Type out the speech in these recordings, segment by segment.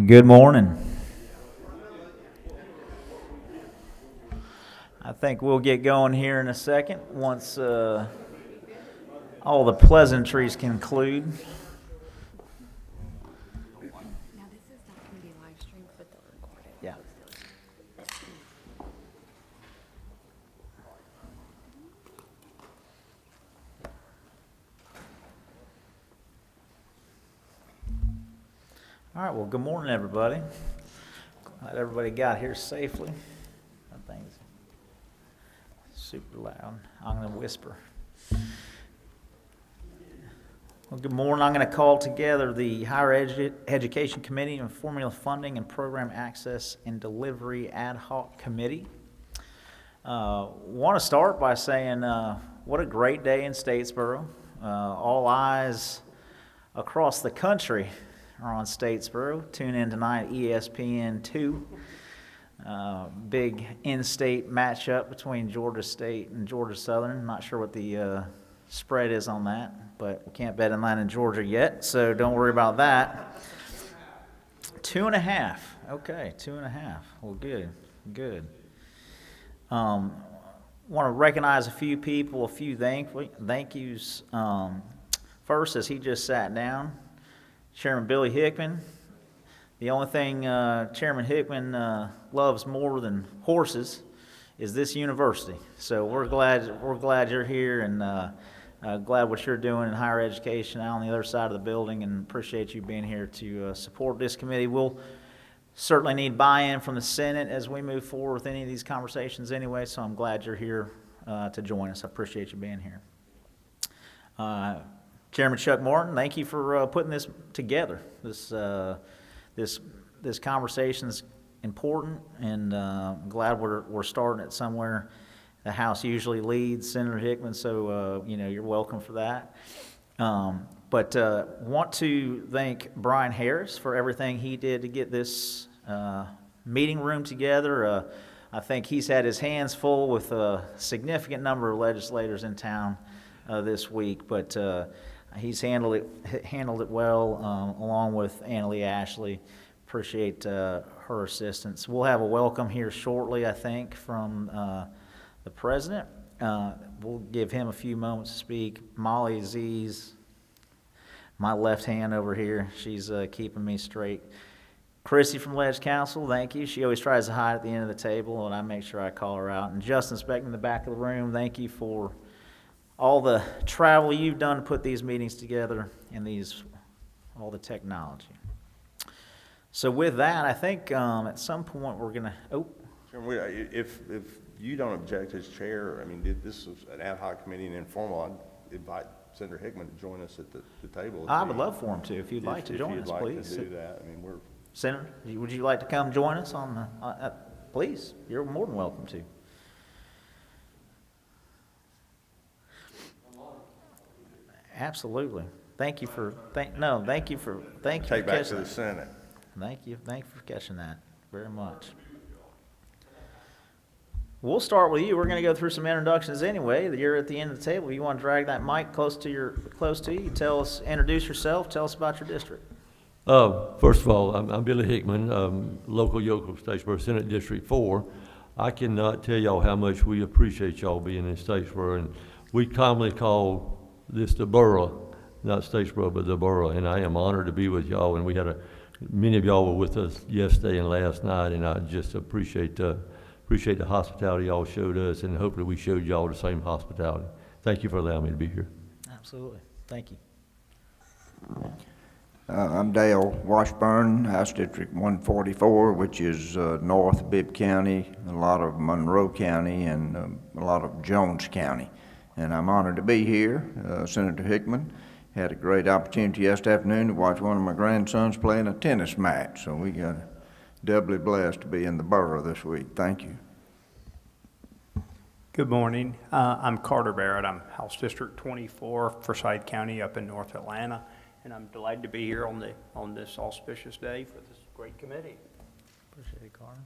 Good morning. I think we'll get going here in a second once all the pleasantries conclude. Now, this is not going to be live streamed, but they'll record it. Yeah. All right, well, good morning, everybody. Glad everybody got here safely. That thing's super loud. I'm going to whisper. Well, good morning. I'm going to call together the Higher Education Committee on Formula Funding and Program Access and Delivery Ad Hoc Committee. Want to start by saying what a great day in Statesboro. All eyes across the country are on Statesboro. Tune in tonight, ESPN2. Big in-state matchup between Georgia State and Georgia Southern. I'm not sure what the spread is on that, but we can't bet Atlanta and Georgia yet, so don't worry about that. 2.5. Okay, 2.5. Well, good. Want to recognize a few people, a few thank yous. First, as he just sat down, Chairman Billy Hickman. The only thing Chairman Hickman loves more than horses is this university. So we're glad you're here, and glad what you're doing in higher education out on the other side of the building, and appreciate you being here to support this committee. We'll certainly need buy-in from the Senate as we move forward with any of these conversations anyway, so I'm glad you're here to join us. I appreciate you being here. Chairman Chuck Morton, thank you for putting this together. This conversation's important, and I'm glad we're starting it somewhere. The House usually leads Senator Hickman, so you're welcome for that. But want to thank Brian Harris for everything he did to get this meeting room together. I think he's had his hands full with a significant number of legislators in town this week, but he's handled it well, along with Annalee Ashley. Appreciate her assistance. We'll have a welcome here shortly, I think, from the president. We'll give him a few moments to speak. Molly Aziz, my left hand over here, she's keeping me straight. Chrissy from Ledge Council, thank you. She always tries to hide at the end of the table, and I make sure I call her out. And Justin Speck in the back of the room, thank you for all the travel you've done to put these meetings together and all the technology. So with that, I think at some point we're going to, If you don't object as chair, I mean, this is an ad hoc committee and informal, I'd invite Senator Hickman to join us at the table. I would love for him to, if you'd like to join us, please. If you'd like to do that, I mean, Senator, would you like to come join us on the, please, you're more than welcome to. Absolutely. Thank you for take back to the Senate. Thank you for catching that very much. We'll start with you. We're going to go through some introductions anyway. You're at the end of the table. You want to drag that mic close to you. Introduce yourself. Tell us about your district. First of all, I'm Billy Hickman, local yokel, Statesboro Senate District 4. I cannot tell y'all how much we appreciate y'all being in Statesboro, and we commonly call this the borough, not Statesboro, but the borough, and I am honored to be with y'all. And we had many of y'all were with us yesterday and last night, and I just appreciate the hospitality y'all showed us, and hopefully we showed y'all the same hospitality. Thank you for allowing me to be here. Absolutely. Thank you. I'm Dale Washburn, House District 144, which is north of Bibb County, a lot of Monroe County, and a lot of Jones County. And I'm honored to be here. Senator Hickman had a great opportunity yesterday afternoon to watch one of my grandsons play in a tennis match, so we got doubly blessed to be in the borough this week. Thank you. Good morning. I'm Carter Barrett. I'm House District 24, Forsyth County up in North Atlanta, and I'm delighted to be here on this auspicious day for this great committee. Appreciate it, Carter.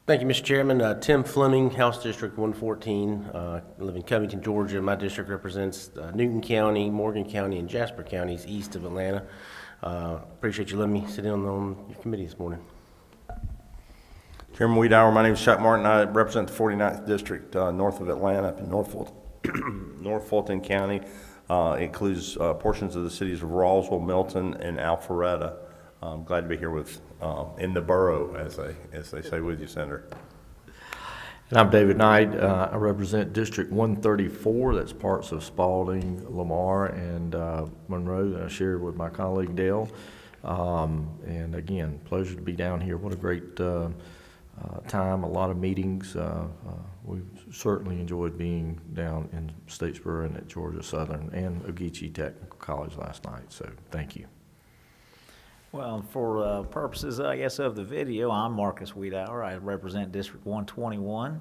Thank you, Mr. Chairman. Tim Fleming, House District 114. I live in Covington, Georgia. My district represents Newton County, Morgan County, and Jasper counties east of Atlanta. Appreciate you letting me sit in on your committee this morning. Chairman Wiedauer, my name is Chuck Martin. I represent the 49th District north of Atlanta up in North Fulton County. It includes portions of the cities of Roswell, Milton, and Alpharetta. I'm glad to be here with, in the borough, as they say with you, Senator. And I'm David Knight. I represent District 134. That's parts of Spalding, Lamar, and Monroe that I shared with my colleague Dale. And again, pleasure to be down here. What a great time, a lot of meetings. We certainly enjoyed being down in Statesboro and at Georgia Southern and Ogeechee Technical College last night. So thank you. Well, for purposes, I guess, of the video, I'm Marcus Wiedauer. I represent District 121.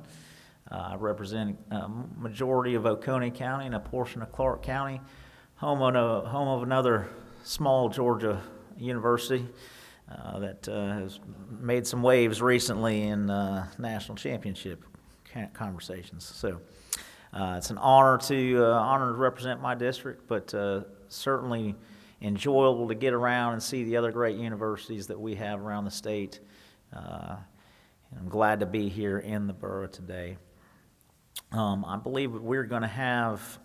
I represent a majority of Oconee County and a portion of Clark County, home of another small Georgia university that has made some waves recently in national championship conversations. So it's an honor to represent my district, but certainly enjoyable to get around and see the other great universities that we have around the state. And I'm glad to be here in the borough today. I believe we're going to have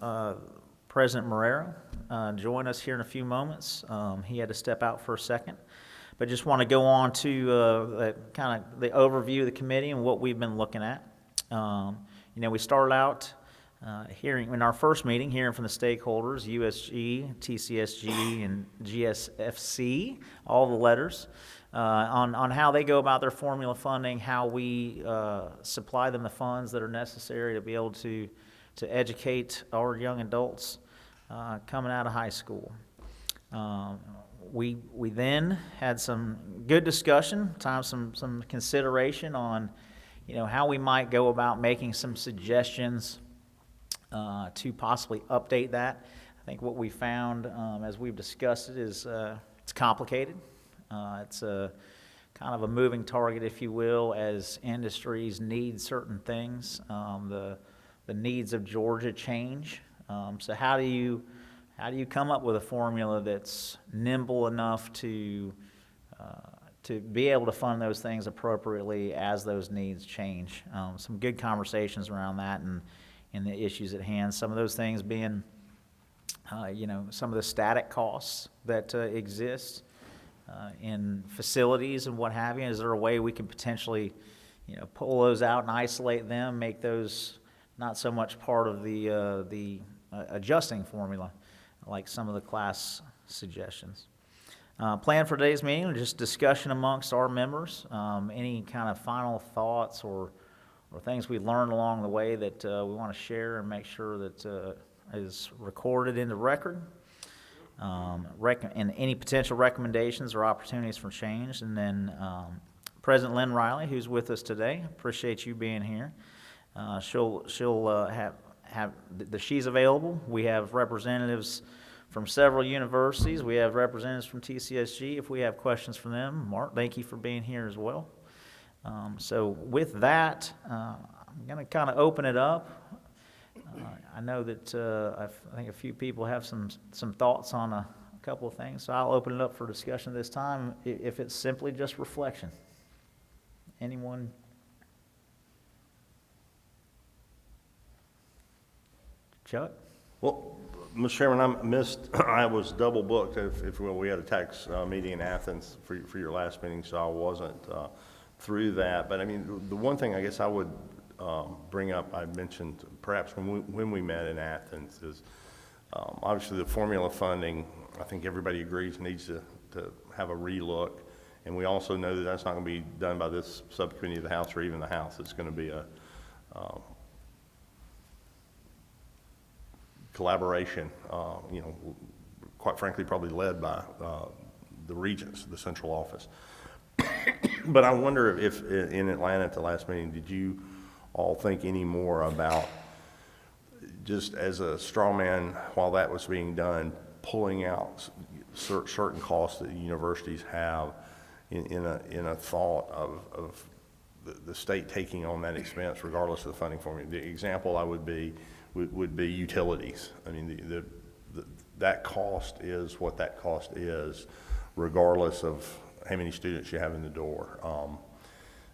President Marrero join us here in a few moments. He had to step out for a second, but just want to go on to kind of the overview of the committee and what we've been looking at. We started out hearing in our first meeting, hearing from the stakeholders, USG, TCSG, and GSFC, all the letters, on how they go about their formula funding, how we supply them the funds that are necessary to be able to educate our young adults coming out of high school. We then had some good discussion, some consideration on, how we might go about making some suggestions to possibly update that. I think what we found as we've discussed it is it's complicated. It's a kind of a moving target, if you will, as industries need certain things. The needs of Georgia change. So how do you come up with a formula that's nimble enough to be able to fund those things appropriately as those needs change? Some good conversations around that and the issues at hand. Some of those things being, some of the static costs that exist in facilities and what have you. Is there a way we can potentially, pull those out and isolate them, make those not so much part of the adjusting formula, like some of the class suggestions? Plan for today's meeting, just discussion amongst our members. Any kind of final thoughts or things we learned along the way that we want to share and make sure that is recorded in the record. And any potential recommendations or opportunities for change. And then President Lynn Riley, who's with us today, appreciate you being here. She'll she's available. We have representatives from several universities. We have representatives from TCSG. If we have questions from them, Mark, thank you for being here as well. So with that, I'm going to kind of open it up. I know that I think a few people have some thoughts on a couple of things, so I'll open it up for discussion this time, if it's simply just reflection. Anyone? Chuck? Well, Mr. Chairman, I was double booked, if you will. We had a tax meeting in Athens for your last meeting, so I wasn't through that. But I mean, the one thing I guess I would bring up, I mentioned perhaps when we met in Athens, is obviously the formula funding, I think everybody agrees needs to have a relook. And we also know that that's not going to be done by this subcommittee of the House or even the House. It's going to be a collaboration, quite frankly, probably led by the Regents, the central office. But I wonder if in Atlanta at the last meeting, did you all think any more about, just as a straw man while that was being done, pulling out certain costs that universities have in a thought of the state taking on that expense regardless of the funding formula? The example I would be utilities. I mean, that cost is what that cost is. regardless of how many students you have in the door.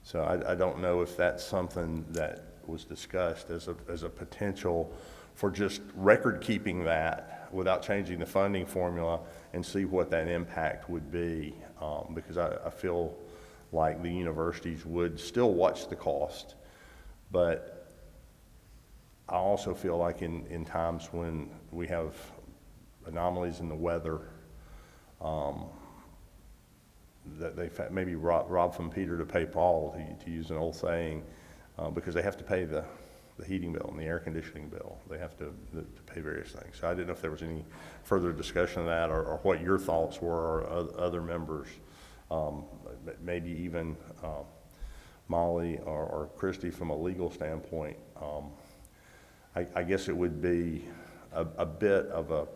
So I don't know if that's something that was discussed as a potential for just record keeping that without changing the funding formula and see what that impact would be. Because I feel like the universities would still watch the cost, but I also feel like in times when we have anomalies in the weather, that they maybe rob from Peter to pay Paul, to use an old saying, because they have to pay the heating bill and the air conditioning bill. They have to pay various things. So I didn't know if there was any further discussion of that, or what your thoughts were, or other members, maybe even Molly or Christy from a legal standpoint. I guess it would be a bit of a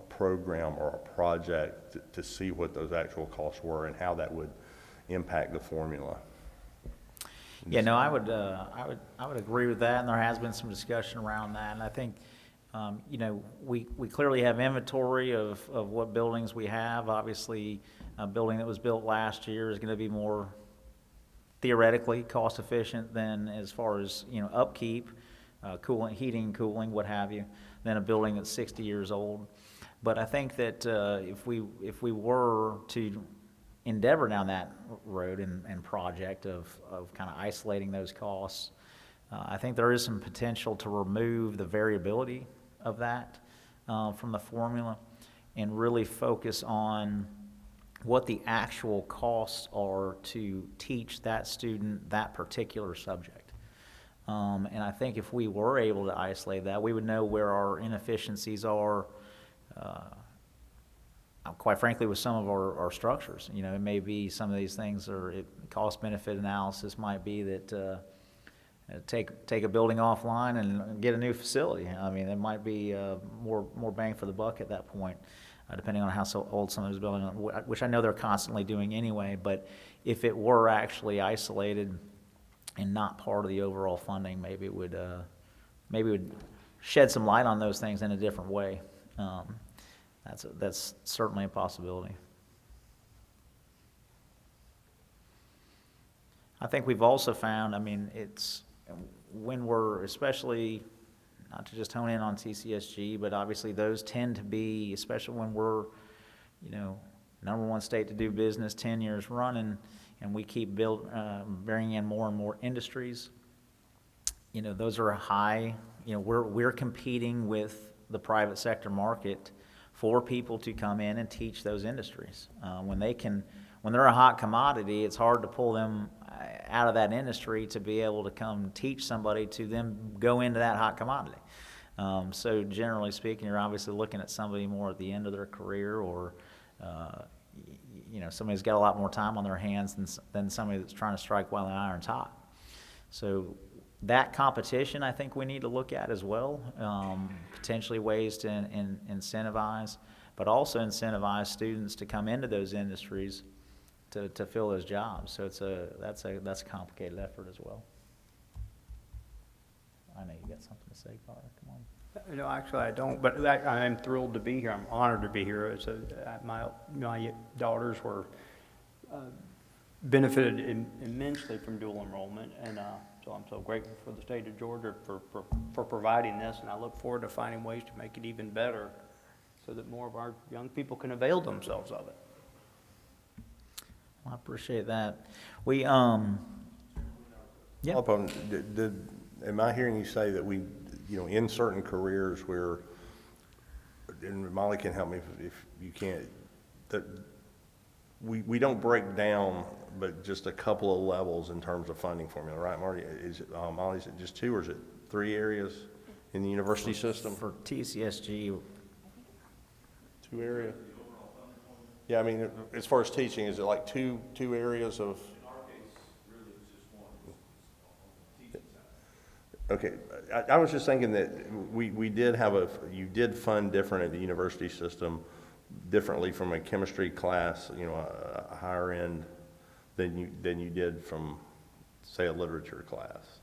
program or a project to see what those actual costs were and how that would impact the formula. Yeah, no, I would agree with that, and there has been some discussion around that, and I think, you know, we clearly have inventory of what buildings we have. Obviously, a building that was built last year is gonna be more theoretically cost efficient than, as far as, you know, upkeep, cooling, heating, cooling, what have you, than a building that's 60 years old. But I think that if we were to endeavor down that road and project of kind of isolating those costs, I think there is some potential to remove the variability of that from the formula and really focus on what the actual costs are to teach that student that particular subject. And I think if we were able to isolate that, we would know where our inefficiencies are, quite frankly, with some of our structures. You know, it may be some of these things, or cost-benefit analysis might be that take a building offline and get a new facility. I mean, it might be more bang for the buck at that point, depending on how old some of those buildings are, which I know they're constantly doing anyway. But if it were actually isolated and not part of the overall funding, maybe it would shed some light on those things in a different way. That's certainly a possibility. I think we've also found, I mean, it's when we're, especially, not to just hone in on TCSG, but obviously those tend to be, especially when we're, you know, #1 state to do business, 10 years running, and we keep bringing in more and more industries. You know, those are high, you know, we're competing with the private sector market for people to come in and teach those industries. When they're a hot commodity, it's hard to pull them out of that industry to be able to come teach somebody to then go into that hot commodity. So generally speaking, you're obviously looking at somebody more at the end of their career, or you know, somebody's got a lot more time on their hands than somebody that's trying to strike while the iron's hot. So that competition, I think we need to look at as well, potentially ways to incentivize, but also incentivize students to come into those industries to fill those jobs. So that's a complicated effort as well. I know you got something to say, Carter. Come on. No, actually, I don't, but I'm thrilled to be here. I'm honored to be here. My daughters were benefited immensely from dual enrollment, and so I'm so grateful for the state of Georgia for providing this, and I look forward to finding ways to make it even better so that more of our young people can avail themselves of it. Well, I appreciate that. We, yeah. Am I hearing you say that we, you know, in certain careers where, and Molly can help me if you can't, that we don't break down, but just a couple of levels in terms of funding formula, right, Marty? Is it, Molly, is it just 2 or is it 3 areas in the university system? For TCSG, 2 areas? Yeah, I mean, as far as teaching, is it like two areas of? In our case, really it's just one, teaching side. Okay, I was just thinking that we did have you did fund different at the university system, differently from a chemistry class, you know, a higher end than you did from, say, a literature class.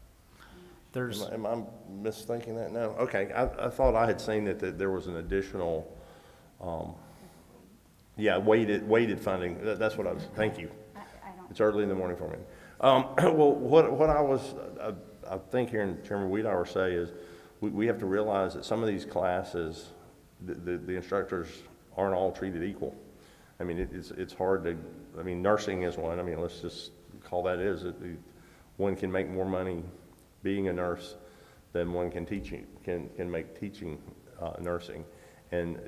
Am I misthinking that? No. Okay, I thought I had seen that there was an additional Yeah, weighted funding, that's what I was, thank you. I don't. It's early in the morning for me. Well, what I think hearing Chairman Wiedauer say is, we have to realize that some of these classes, the instructors aren't all treated equal. I mean, it's hard to, I mean, nursing is one, I mean, let's just call that is, one can make more money being a nurse than one can make teaching nursing. And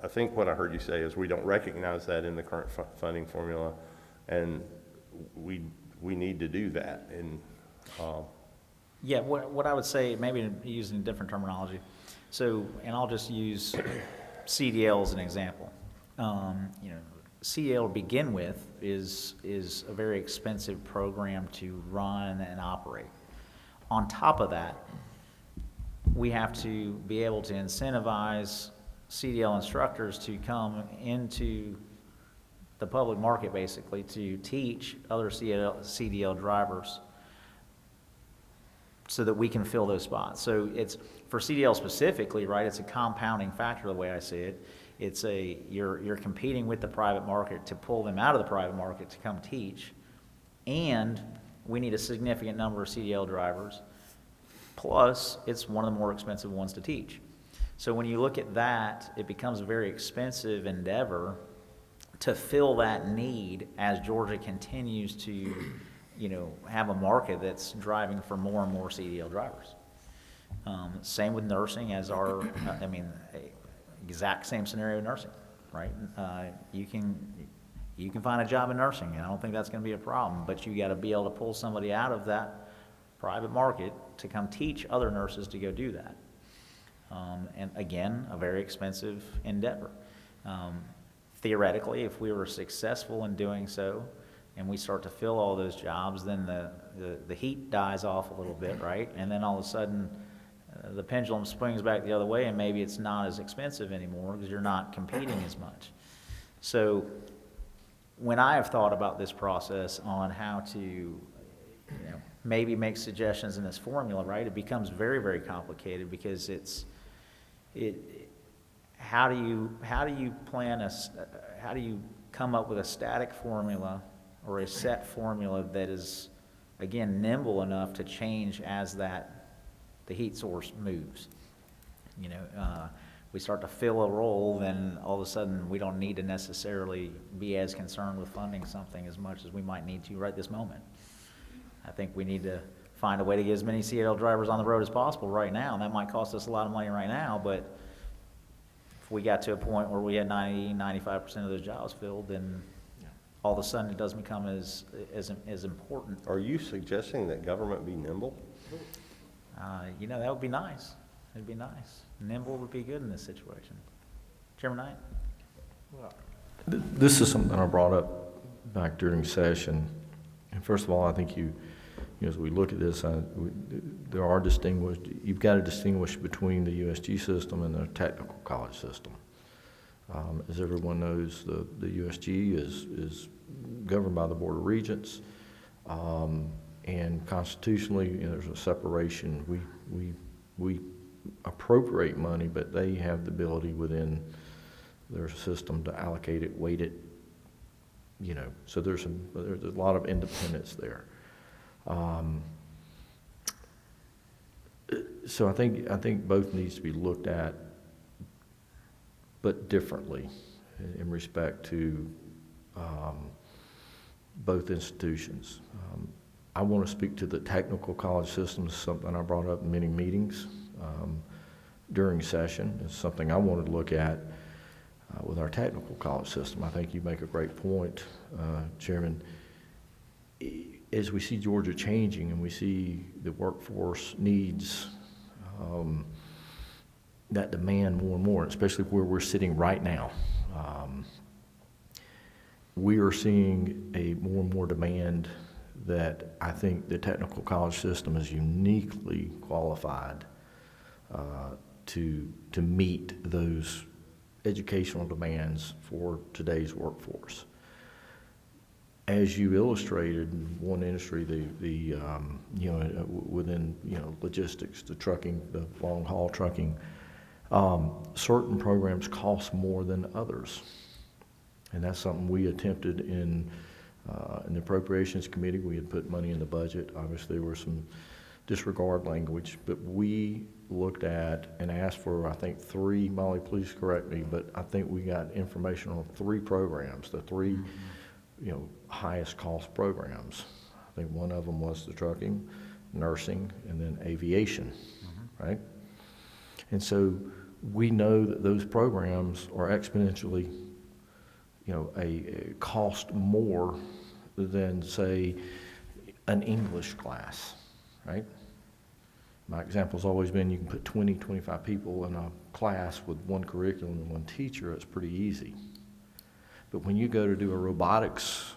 I think what I heard you say is we don't recognize that in the current funding formula, and we need to do that. And Yeah, what I would say, maybe using different terminology, so, and I'll just use CDL as an example. You know, CDL to begin with is a very expensive program to run and operate. On top of that, we have to be able to incentivize CDL instructors to come into the public market, basically, to teach other CDL drivers so that we can fill those spots. So it's, for CDL specifically, right, it's a compounding factor the way I see it. It's you're competing with the private market to pull them out of the private market to come teach, and we need a significant number of CDL drivers, plus it's one of the more expensive ones to teach. So when you look at that, it becomes a very expensive endeavor to fill that need as Georgia continues to, you know, have a market that's driving for more and more CDL drivers. Same with nursing as our, I mean, exact same scenario in nursing, right? You can find a job in nursing, and I don't think that's going to be a problem, but you got to be able to pull somebody out of that private market to come teach other nurses to go do that. And again, a very expensive endeavor. Theoretically, if we were successful in doing so, and we start to fill all those jobs, then the heat dies off a little bit, right? And then all of a sudden, the pendulum swings back the other way, and maybe it's not as expensive anymore because you're not competing as much. So when I have thought about this process on how to, you know, maybe make suggestions in this formula, right, it becomes very, very complicated because how do you come up with a static formula or a set formula that is, again, nimble enough to change as the heat source moves? You know, we start to fill a role, then all of a sudden we don't need to necessarily be as concerned with funding something as much as we might need to right this moment. I think we need to find a way to get as many CDL drivers on the road as possible right now, and that might cost us a lot of money right now, but if we got to a point where we had 95% of those jobs filled, then all of a sudden it doesn't become as important. are you suggesting that government be nimble? You know, that would be nice. It'd be nice. Nimble would be good in this situation. Chairman Knight? This is something I brought up back during session. And first of all, I think you know, as we look at this, there are you've got to distinguish between the USG system and the technical college system. As everyone knows, the USG is governed by the Board of Regents, and constitutionally, you know, there's a separation. We appropriate money, but they have the ability within their system to allocate it, weight it, you know, so there's a lot of independence there. So I think both needs to be looked at, but differently in respect to both institutions. I want to speak to the technical college system, something I brought up in many meetings during session. It's something I wanted to look at with our technical college system. I think you make a great point, Chairman. As we see Georgia changing and we see the workforce needs that demand more and more, especially where we're sitting right now, we are seeing a more and more demand that I think the technical college system is uniquely qualified to meet those educational demands for today's workforce. As you illustrated, one industry, you know, within, you know, logistics, the trucking, the long haul trucking, certain programs cost more than others. And that's something we attempted in the Appropriations Committee. We had put money in the budget. Obviously, there was some disregard language, but we looked at and asked for, I think, 3, Molly, please correct me, but I think we got information on 3 programs, the 3, highest cost programs. I think one of them was the trucking, nursing, and then aviation, right? And so we know that those programs are exponentially, a cost more than, say, an English class, right? My example's always been you can put 20, 25 people in a class with one curriculum and one teacher, it's pretty easy. But when you go to do a robotics,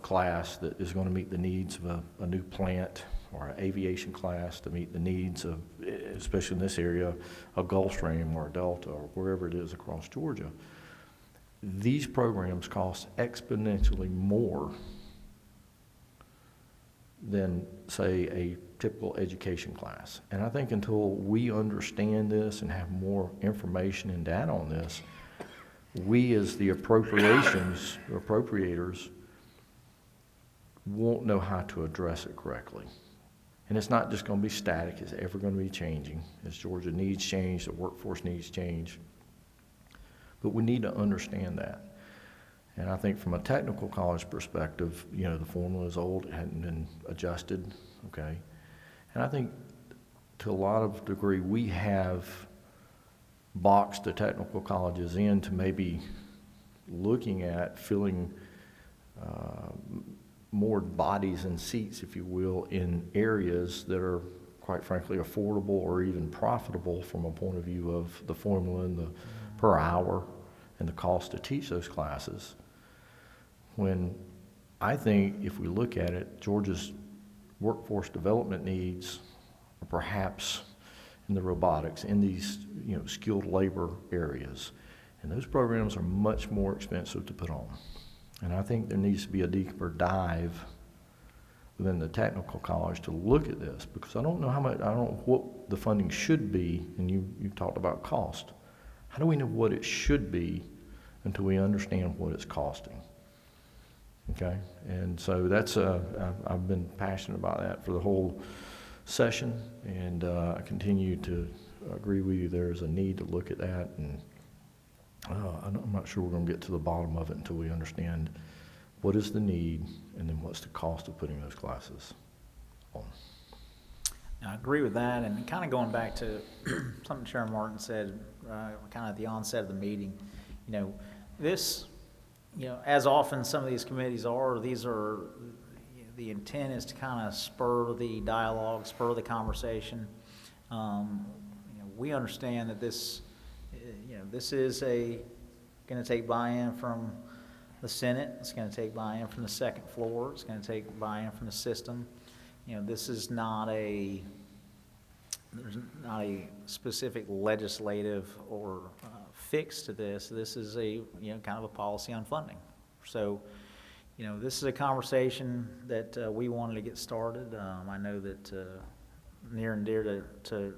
class that is going to meet the needs of a new plant, or an aviation class to meet the needs of, especially in this area, a Gulfstream or a Delta or wherever it is across Georgia, these programs cost exponentially more than, say, a typical education class. And I think until we understand this and have more information and data on this, we as the appropriators won't know how to address it correctly. And it's not just going to be static, it's ever going to be changing. As Georgia needs change, the workforce needs change. But we need to understand that. And I think from a technical college perspective, the formula is old, it hadn't been adjusted, okay? And I think to a lot of degree, we have boxed the technical colleges into maybe looking at filling more bodies and seats, if you will, in areas that are, quite frankly, affordable or even profitable from a point of view of the formula and the per hour and the cost to teach those classes. When I think if we look at it, Georgia's workforce development needs are perhaps in the robotics, in these skilled labor areas. And those programs are much more expensive to put on. And I think there needs to be a deeper dive within the technical college to look at this, because I don't know what the funding should be, and you talked about cost. How do we know what it should be until we understand what it's costing? Okay, and so that's I've been passionate about that for the whole session, and I continue to agree with you. There's a need to look at that, and I'm not sure we're going to get to the bottom of it until we understand what is the need and then what's the cost of putting those classes on. I agree with that, and kind of going back to something Chairman Martin said kind of at the onset of the meeting, this, as often some of these committees are, the intent is to kind of spur the dialogue, spur the conversation. We understand that this is going to take buy-in from the Senate. It's going to take buy-in from the second floor. It's going to take buy-in from the system. This is there's not a specific legislative or fix to this. This is a kind of a policy on funding. So, this is a conversation that we wanted to get started. I know that near and dear to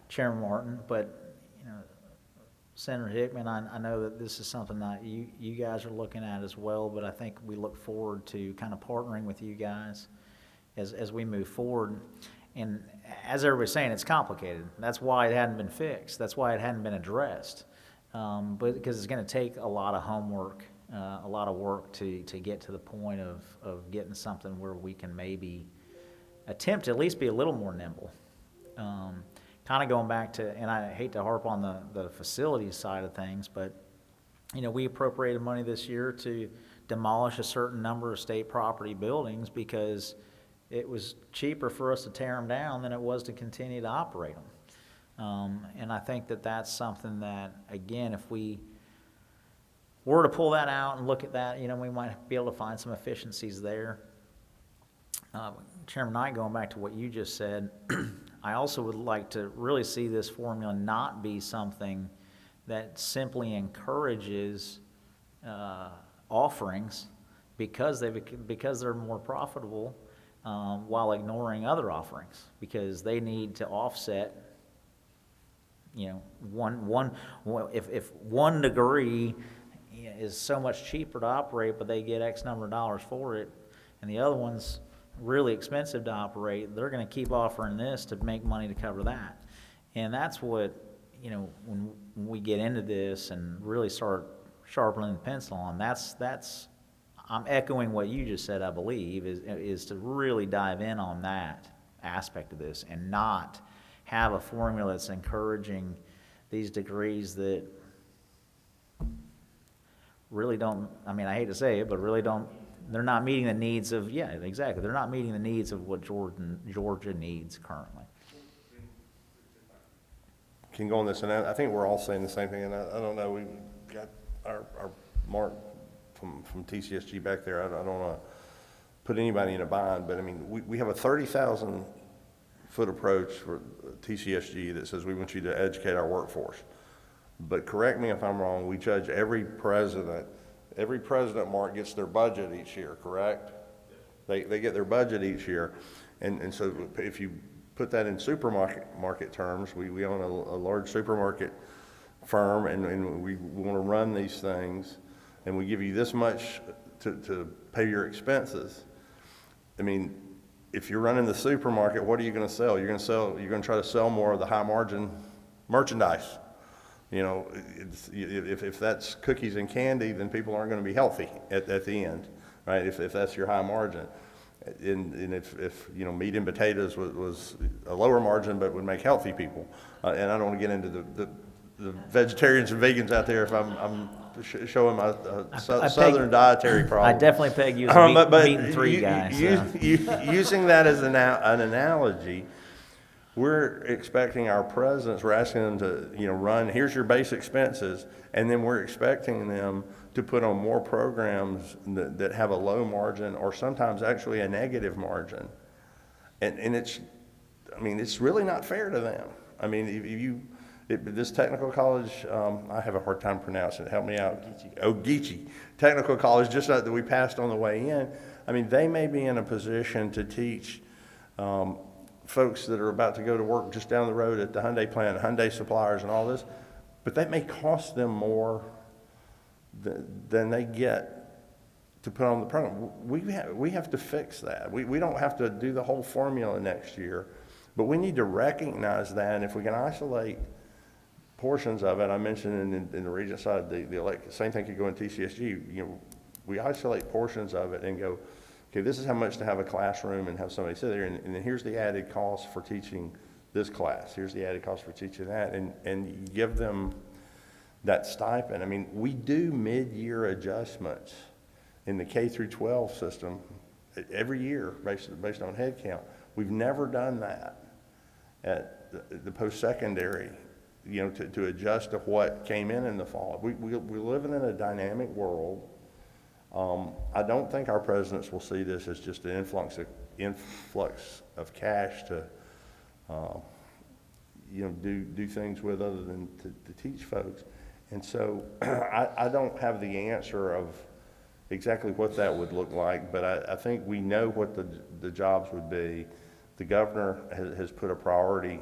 Chairman Martin, but Senator Hickman, I know that this is something that you guys are looking at as well, but I think we look forward to kind of partnering with you guys as we move forward. And as everybody's saying, it's complicated. That's why it hadn't been fixed. That's why it hadn't been addressed. But because it's going to take a lot of homework, a lot of work to get to the point of getting something where we can maybe attempt to at least be a little more nimble. Kind of going back to, and I hate to harp on the facilities side of things, but we appropriated money this year to demolish a certain number of state property buildings because it was cheaper for us to tear them down than it was to continue to operate them. And I think that that's something that, again, if we were to pull that out and look at that, we might be able to find some efficiencies there. Chairman Knight, going back to what you just said, I also would like to really see this formula not be something that simply encourages offerings because they're more profitable, while ignoring other offerings, because they need to offset you know, if one degree is so much cheaper to operate, but they get X number of dollars for it, and the other one's really expensive to operate, they're gonna keep offering this to make money to cover that. And that's what, you know, when we get into this and really start sharpening the pencil on, that's, I'm echoing what you just said, I believe, is to really dive in on that aspect of this and not have a formula that's encouraging these degrees that really don't, I mean, I hate to say it, but really don't, they're not meeting the needs of, yeah, exactly, they're not meeting the needs of what Georgia needs currently. Can go on this, and I think we're all saying the same thing, and I don't know, we got our Mark from TCSG back there. I don't want to put anybody in a bind, but I mean, we have a 30,000 foot approach for TCSG that says we want you to educate our workforce. But correct me if I'm wrong, we judge every president, Mark, gets their budget each year, correct? They get their budget each year, and so if you put that in supermarket terms, we own a large supermarket firm, and we want to run these things, and we give you this much to pay your expenses. I mean, if you're running the supermarket, what are you going to sell? You're going to try to sell more of the high margin merchandise. You know, if that's cookies and candy, then people aren't going to be healthy at the end, right? If that's your high margin. And if you know, meat and potatoes was a lower margin but would make healthy people. And I don't want to get into the vegetarians and vegans out there if I'm showing my southern dietary problem. I definitely peg you as a meat and three guy. Using that as an analogy, we're expecting our presidents, we're asking them to, you know, run, here's your base expenses, and then we're expecting them to put on more programs that have a low margin or sometimes actually a negative margin. And it's, I mean, it's really not fair to them. I mean, this technical college, I have a hard time pronouncing it, help me out. Ogeechee Technical College, just that we passed on the way in. I mean, they may be in a position to teach folks that are about to go to work just down the road at the Hyundai plant, Hyundai suppliers and all this, but that may cost them more than they get to put on the program. We have to fix that. We don't have to do the whole formula next year, but we need to recognize that, and if we can isolate portions of it, I mentioned in the Regent side, the same thing could go in TCSG, you know, we isolate portions of it and go, okay, this is how much to have a classroom and have somebody sit there, and then here's the added cost for teaching this class, here's the added cost for teaching that, and give them that stipend. I mean, we do mid-year adjustments in the K through 12 system every year based on head count. We've never done that at the post-secondary, you know, to adjust to what came in the fall. We're living in a dynamic world. I don't think our presidents will see this as just an influx of cash to, you know, do things with other than to teach folks. And so I don't have the answer of exactly what that would look like, but I think we know what the jobs would be. The governor has put a priority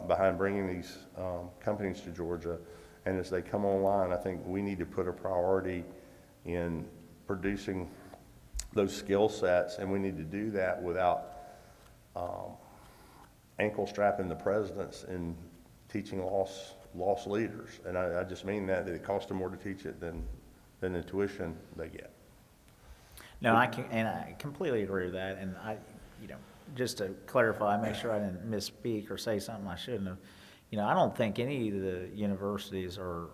behind bringing these companies to Georgia, and as they come online, I think we need to put a priority in producing those skill sets, and we need to do that without ankle strapping the presidents in teaching lost leaders. And I just mean that it costs them more to teach it than the tuition they get. No, I completely agree with that, and you know, just to clarify, make sure I didn't misspeak or say something I shouldn't have. You know, I don't think any of the universities are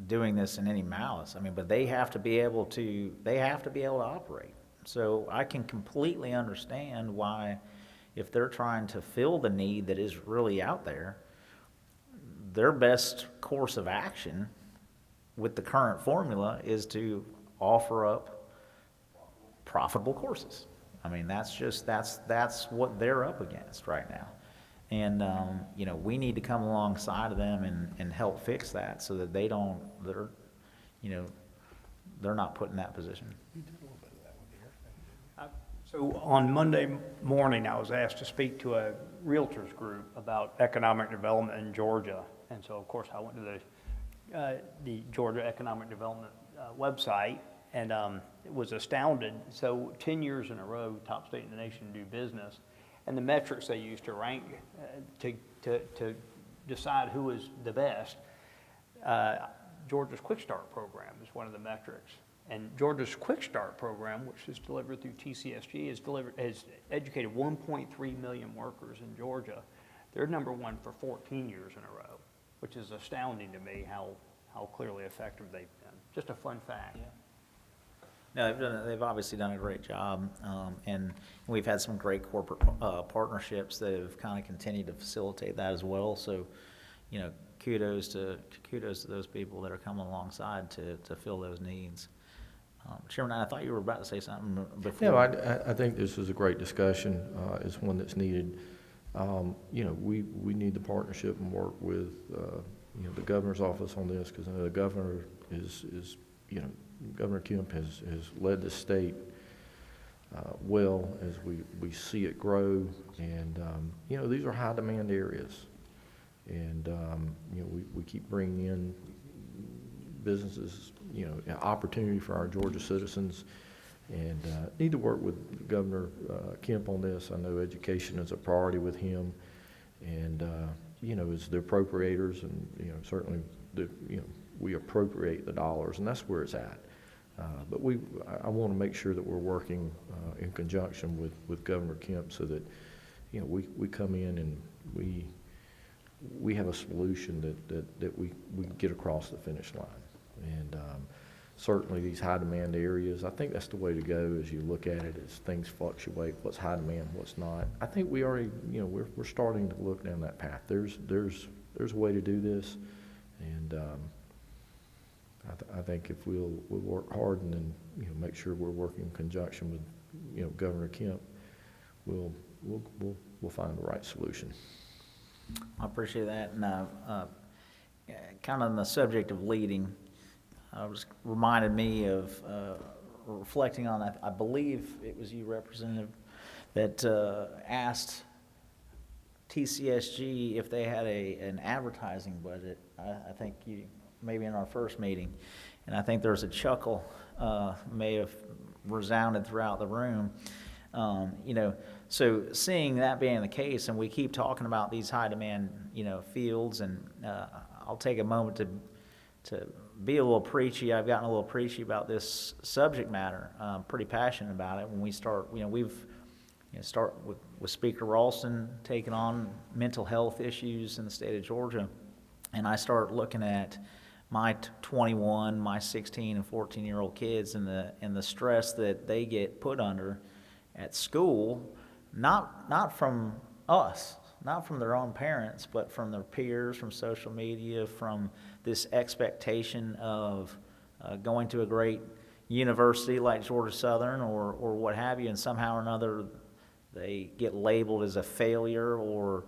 doing this in any malice. I mean, but they have to be able to operate. So I can completely understand why, if they're trying to fill the need that is really out there, their best course of action with the current formula is to offer up profitable courses. I mean, that's what they're up against right now. And, you know, we need to come alongside of them and help fix that so that they're not put in that position. So on Monday morning, I was asked to speak to a realtors group about economic development in Georgia. And so, of course, I went to the Georgia Economic Development website and was astounded. So 10 years in a row, top state in the nation to do business. And the metrics they use to rank, to decide who is the best, Georgia's Quick Start program is one of the metrics. And Georgia's Quick Start program, which is delivered through TCSG, has educated 1.3 million workers in Georgia. They're number one for 14 years in a row, which is astounding to me how clearly effective they've been. Just a fun fact. No, they've obviously done a great job, and we've had some great corporate partnerships that have kind of continued to facilitate that as well. So, you know, kudos to those people that are coming alongside to fill those needs. Chairman, I thought you were about to say something before. No, I think this is a great discussion. It's one that's needed. You know, we need the partnership and work with, you know, the governor's office on this, because I know the governor is, you know, Governor Kemp has led the state well as we see it grow. And, you know, these are high demand areas. And, you know, we keep bringing in businesses, you know, an opportunity for our Georgia citizens, and need to work with Governor Kemp on this. I know education is a priority with him, and you know, as the appropriators, and you know, certainly we appropriate the dollars, and that's where it's at. But I want to make sure that we're working in conjunction with Governor Kemp, so that you know we come in and we have a solution that we get across the finish line. And certainly these high demand areas, I think that's the way to go as you look at it, as things fluctuate, what's high demand, what's not. I think we already, you know, we're starting to look down that path. There's a way to do this, and I think if we'll work hard and then, you know, make sure we're working in conjunction with, you know, Governor Kemp, we'll find the right solution. I appreciate that. And kind of on the subject of leading, it was reminded me of reflecting on that. I believe it was you, Representative, that asked TCSG if they had an advertising budget. I think you, maybe in our first meeting, and I think there's a chuckle may have resounded throughout the room. You know, so seeing that being the case, and we keep talking about these high demand, you know, fields, and I'll take a moment to be a little preachy. I've gotten a little preachy about this subject matter. I'm pretty passionate about it. When we start, you know, we've start with Speaker Ralston taking on mental health issues in the state of Georgia, and I start looking at my 21, my 16 and 14-year-old kids and the stress that they get put under at school, not from us, not from their own parents, but from their peers, from social media, from this expectation of going to a great university like Georgia Southern or what have you, and somehow or another they get labeled as a failure or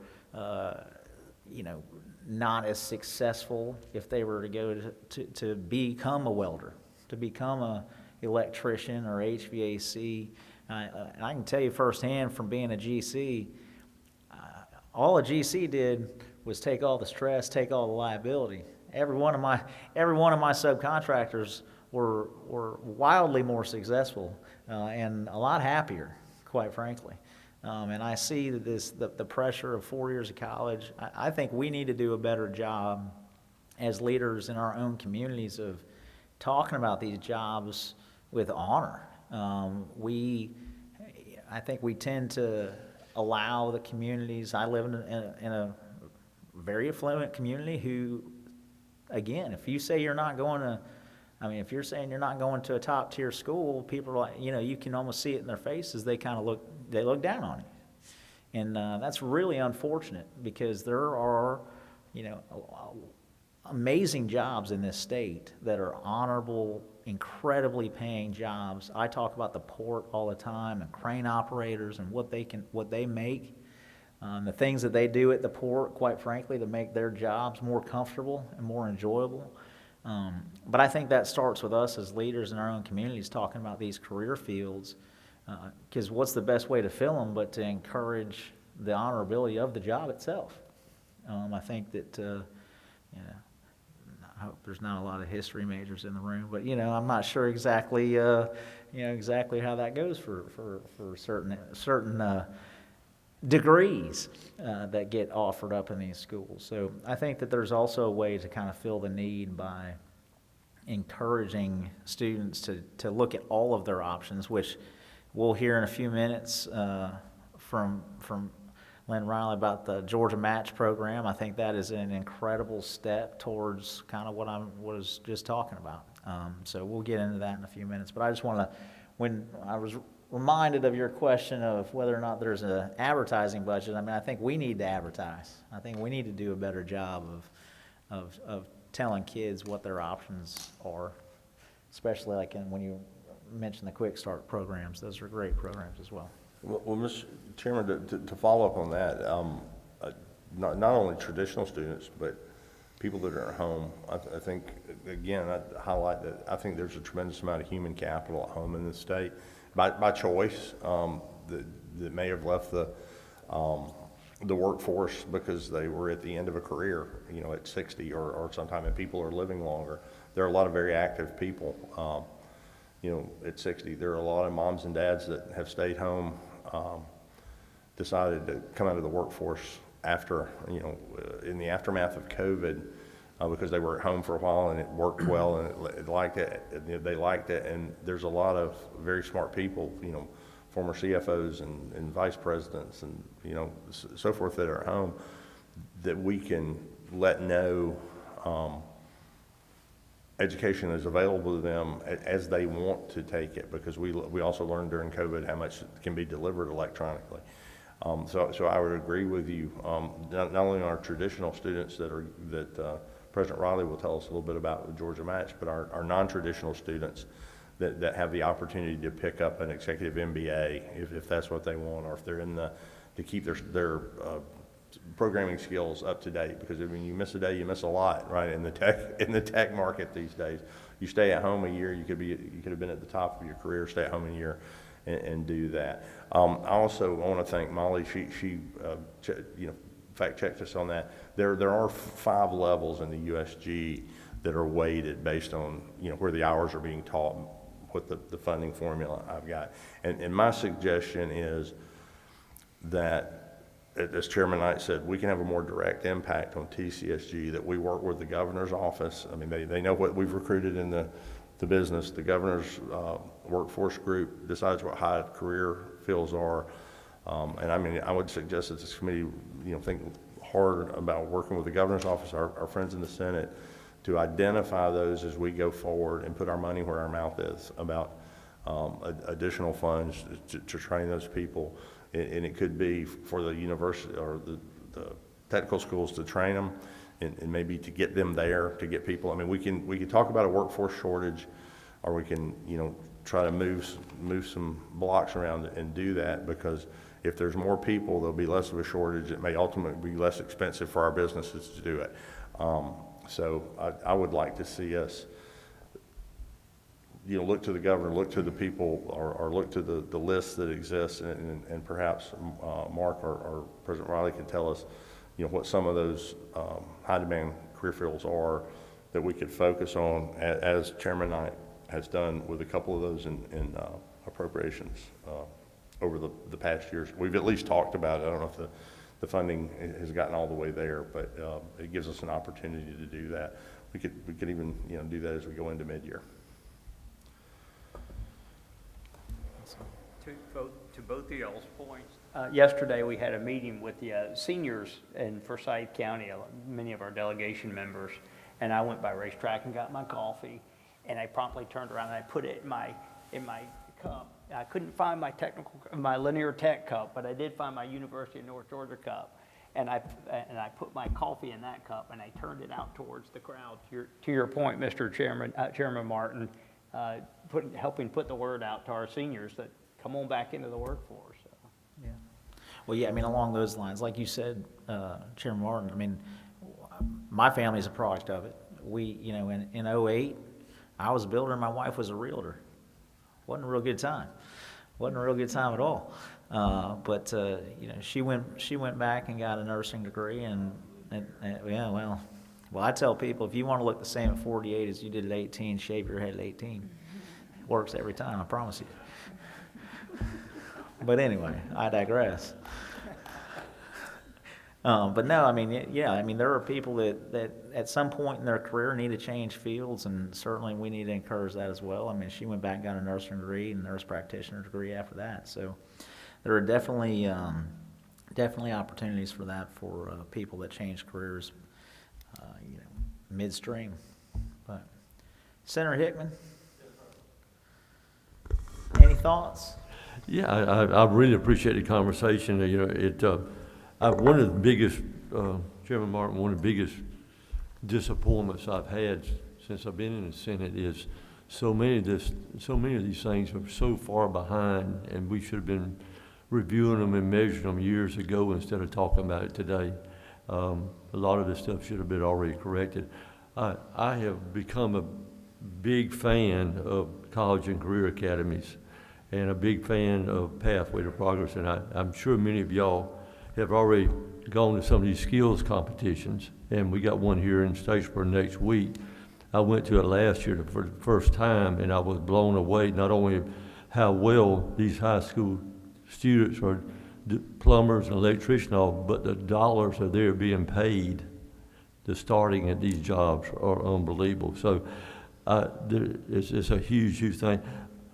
you know, not as successful if they were to go to become a welder, to become a electrician or HVAC. And I can tell you firsthand from being a GC, all a GC did was take all the stress, take all the liability. Every one of my subcontractors were wildly more successful and a lot happier, quite frankly. And I see that the pressure of 4 years of college. I think we need to do a better job as leaders in our own communities of talking about these jobs with honor. I think we tend to allow the communities. I live in a very affluent community who, again, if you say you're not going to, if you're saying you're not going to a top tier school, people are like, you know, you can almost see it in their faces. They kind of look down on you. And that's really unfortunate, because there are, you know, amazing jobs in this state that are honorable, incredibly paying jobs. I talk about the port all the time, and crane operators and what they make, the things that they do at the port, quite frankly, to make their jobs more comfortable and more enjoyable. But I think that starts with us as leaders in our own communities talking about these career fields, because what's the best way to fill them but to encourage the honorability of the job itself. I think that, I hope there's not a lot of history majors in the room, but, I'm not sure exactly, exactly how that goes for certain degrees that get offered up in these schools. So I think that there's also a way to kind of fill the need by encouraging students to look at all of their options, which we'll hear in a few minutes from Lynn Riley about the Georgia Match program. I think that is an incredible step towards kind of what I was just talking about. So we'll get into that in a few minutes. But I just want to, when I was reminded of your question of whether or not there's an advertising budget, I mean, I think we need to advertise. I think we need to do a better job of telling kids what their options are, especially like when you mentioned the Quick Start programs. Those are great programs as well. Well, Mr. Chairman, to follow up on that, not only traditional students, but people that are at home, I think, again, I'd highlight that I think there's a tremendous amount of human capital at home in the state by choice that may have left the workforce because they were at the end of a career, at 60 or sometime, and people are living longer. There are a lot of very active people, at 60. There are a lot of moms and dads that have stayed home, decided to come out of the workforce after, in the aftermath of COVID, because they were at home for a while and it worked well and they liked it. And there's a lot of very smart people, former CFOs and vice presidents and, so forth that are at home that we can let know education is available to them as they want to take it, because we also learned during COVID how much can be delivered electronically. So I would agree with you, not only our traditional students that President Riley will tell us a little bit about with Georgia Match, but our non-traditional students that have the opportunity to pick up an executive MBA if that's what they want, or if they're to keep their programming skills up to date, because I mean, you miss a day, you miss a lot, right? In the tech market these days, you stay at home a year, you could have been at the top of your career, stay at home a year, and do that. I also want to thank Molly. She fact checked us on that. There are 5 levels in the USG that are weighted based on where the hours are being taught, what the funding formula I've got, and my suggestion is that, as Chairman Knight said, we can have a more direct impact on TCSG, that we work with the governor's office. I mean, they know what we've recruited in the business. The governor's workforce group decides what high career fields are. And I mean, I would suggest that this committee, think hard about working with the governor's office, our friends in the Senate, to identify those as we go forward and put our money where our mouth is about additional funds to train those people. And it could be for the university or the technical schools to train them, and maybe to get them there, to get people. I mean, we can talk about a workforce shortage, or we can try to move some blocks around and do that, because if there's more people, there'll be less of a shortage. It may ultimately be less expensive for our businesses to do it. So I would like to see us look to the governor, look to the people, or look to the lists that exist, and perhaps Mark or President Riley can tell us, what some of those high demand career fields are that we could focus on, as Chairman Knight has done with a couple of those in appropriations over the past years. We've at least talked about it. I don't know if the funding has gotten all the way there, but it gives us an opportunity to do that. We could even do that as we go into mid-year. To both of y'all's points, yesterday we had a meeting with the seniors in Forsyth County, many of our delegation members, and I went by Racetrack and got my coffee, and I promptly turned around and I put it in my cup. I couldn't find my linear tech cup, but I did find my University of North Georgia cup, and I put my coffee in that cup, and I turned it out towards the crowd. To your point, Mr. Chairman, Chairman Martin, helping put the word out to our seniors that come on back into the workforce. So. Yeah. Well, yeah, I mean, along those lines, like you said, Chairman Martin, I mean, my family's a product of it. We, in 08, I was a builder and my wife was a realtor. Wasn't a real good time. Wasn't a real good time at all. But you know, she went back and got a nursing degree, and yeah, well, I tell people, if you want to look the same at 48 as you did at 18, shave your head at 18. It works every time, I promise you. But anyway, I digress. But no, I mean, yeah, I mean, there are people that at some point in their career need to change fields, and certainly we need to encourage that as well. I mean, she went back and got a nursing degree and nurse practitioner degree after that. So there are definitely opportunities for that for people that change careers, you know, midstream. But Senator Hickman, any thoughts? Yeah, I really appreciate the conversation. You know, one of the biggest, Chairman Martin, one of the biggest disappointments I've had since I've been in the Senate is so many of these things are so far behind, and we should have been reviewing them and measuring them years ago instead of talking about it today. A lot of this stuff should have been already corrected. I have become a big fan of college and career academies and a big fan of Pathway to Progress, and I'm sure many of y'all have already gone to some of these skills competitions, and we got one here in Statesboro next week. I went to it last year for the first time, and I was blown away, not only how well these high school students are plumbers and electricians, but the dollars that they're being paid to starting at these jobs are unbelievable. So it's a huge, huge thing.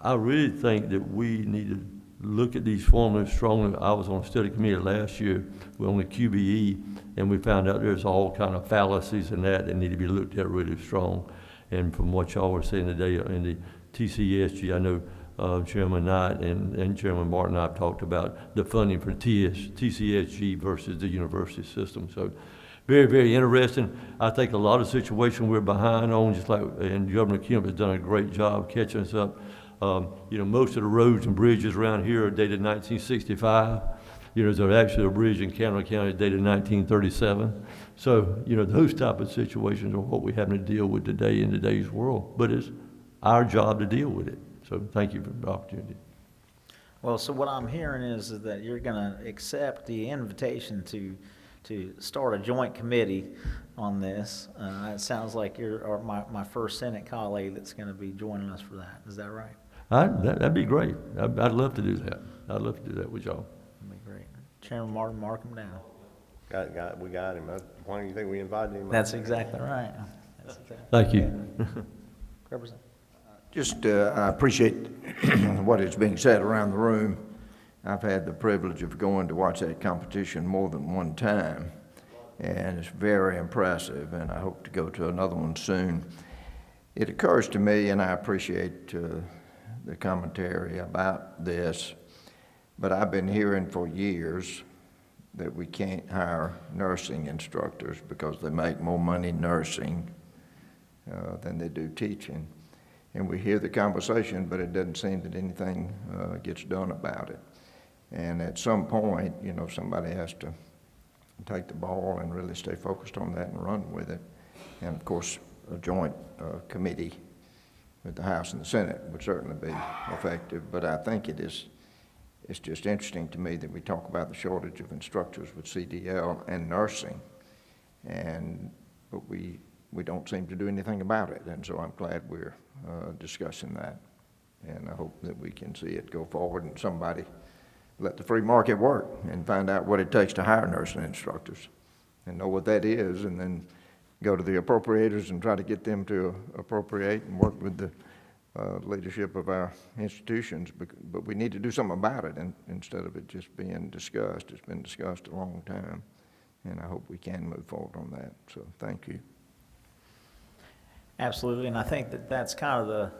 I really think that we need to look at these formulas strongly. I was on a study committee last year on the QBE, and we found out there's all kind of fallacies in that need to be looked at really strong. And from what y'all were saying today in the TCSG, I know Chairman Knight and Chairman Martin and I have talked about the funding for TCSG versus the university system. So very, very interesting. I think a lot of situations we're behind on, just like, and Governor Kemp has done a great job catching us up. You know, most of the roads and bridges around here are dated 1965. You know, there's actually a bridge in Cameron County dated 1937. So, you know, those type of situations are what we're having to deal with today in today's world. But it's our job to deal with it. So thank you for the opportunity. Well, so what I'm hearing is that you're going to accept the invitation to start a joint committee on this. It sounds like you're my first Senate colleague that's going to be joining us for that. Is that right? That'd be great. I'd love to do that. I'd love to do that with y'all. That'd be great. Chairman Martin, mark him down. We got him. Why do you think we invited him? That's exactly right. That's exactly Thank you. Representative. Just, I appreciate what is being said around the room. I've had the privilege of going to watch that competition more than one time, and it's very impressive, and I hope to go to another one soon. It occurs to me, and I appreciate the commentary about this, but I've been hearing for years that we can't hire nursing instructors because they make more money nursing than they do teaching. And we hear the conversation, but it doesn't seem that anything gets done about it. And at some point, you know, somebody has to take the ball and really stay focused on that and run with it. And of course, a joint committee with the House and the Senate would certainly be effective. But I think it's just interesting to me that we talk about the shortage of instructors with CDL and nursing, but we don't seem to do anything about it. And so I'm glad we're discussing that. And I hope that we can see it go forward and somebody let the free market work and find out what it takes to hire nursing instructors and know what that is, and then go to the appropriators and try to get them to appropriate and work with the leadership of our institutions. But we need to do something about it, and instead of it just being discussed. It's been discussed a long time, and I hope we can move forward on that. So thank you. Absolutely, and I think that's kind of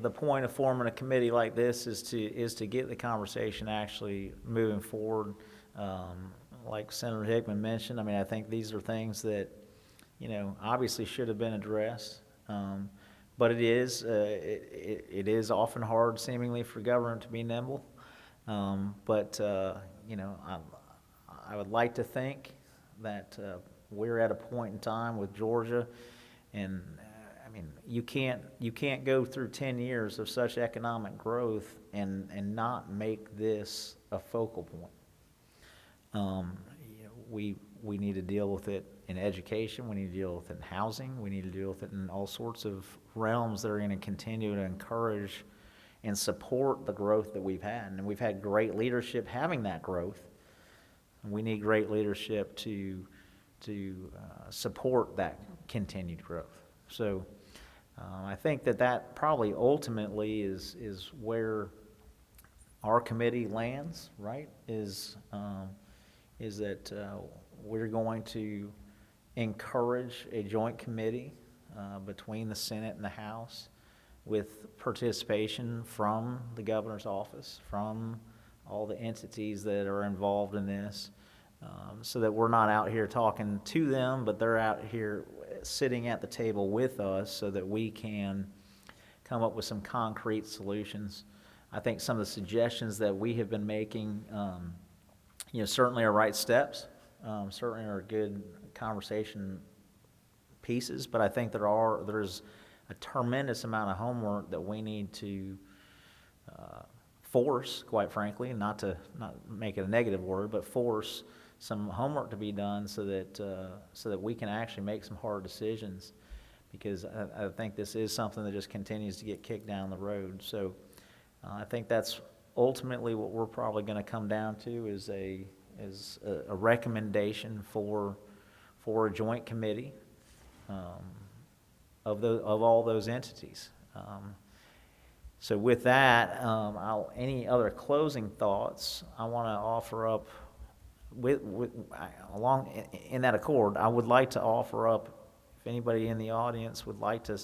the point of forming a committee like this is to get the conversation actually moving forward. Like Senator Hickman mentioned, I mean, I think these are things that, you know, obviously should have been addressed. But it is often hard, seemingly, for government to be nimble. But you know, I would like to think that we're at a point in time with Georgia, and I mean, you can't go through 10 years of such economic growth and not make this a focal point. You know, we need to deal with it in education, we need to deal with it in housing, we need to deal with it in all sorts of realms that are going to continue to encourage and support the growth that we've had. And we've had great leadership having that growth. We need great leadership to support that continued growth. So I think that probably ultimately is where our committee lands, right? Is that we're going to encourage a joint committee between the Senate and the House with participation from the governor's office, from all the entities that are involved in this, so that we're not out here talking to them, but they're out here sitting at the table with us so that we can come up with some concrete solutions. I think some of the suggestions that we have been making, certainly are right steps, certainly are good conversation pieces, but I think there's a tremendous amount of homework that we need to force, quite frankly, not make it a negative word, but force some homework to be done so that we can actually make some hard decisions, because I think this is something that just continues to get kicked down the road. So I think that's ultimately what we're probably going to come down to is a recommendation for a joint committee of all those entities. So with that, any other closing thoughts I want to offer up in that accord. I would like to offer up, if anybody in the audience would like to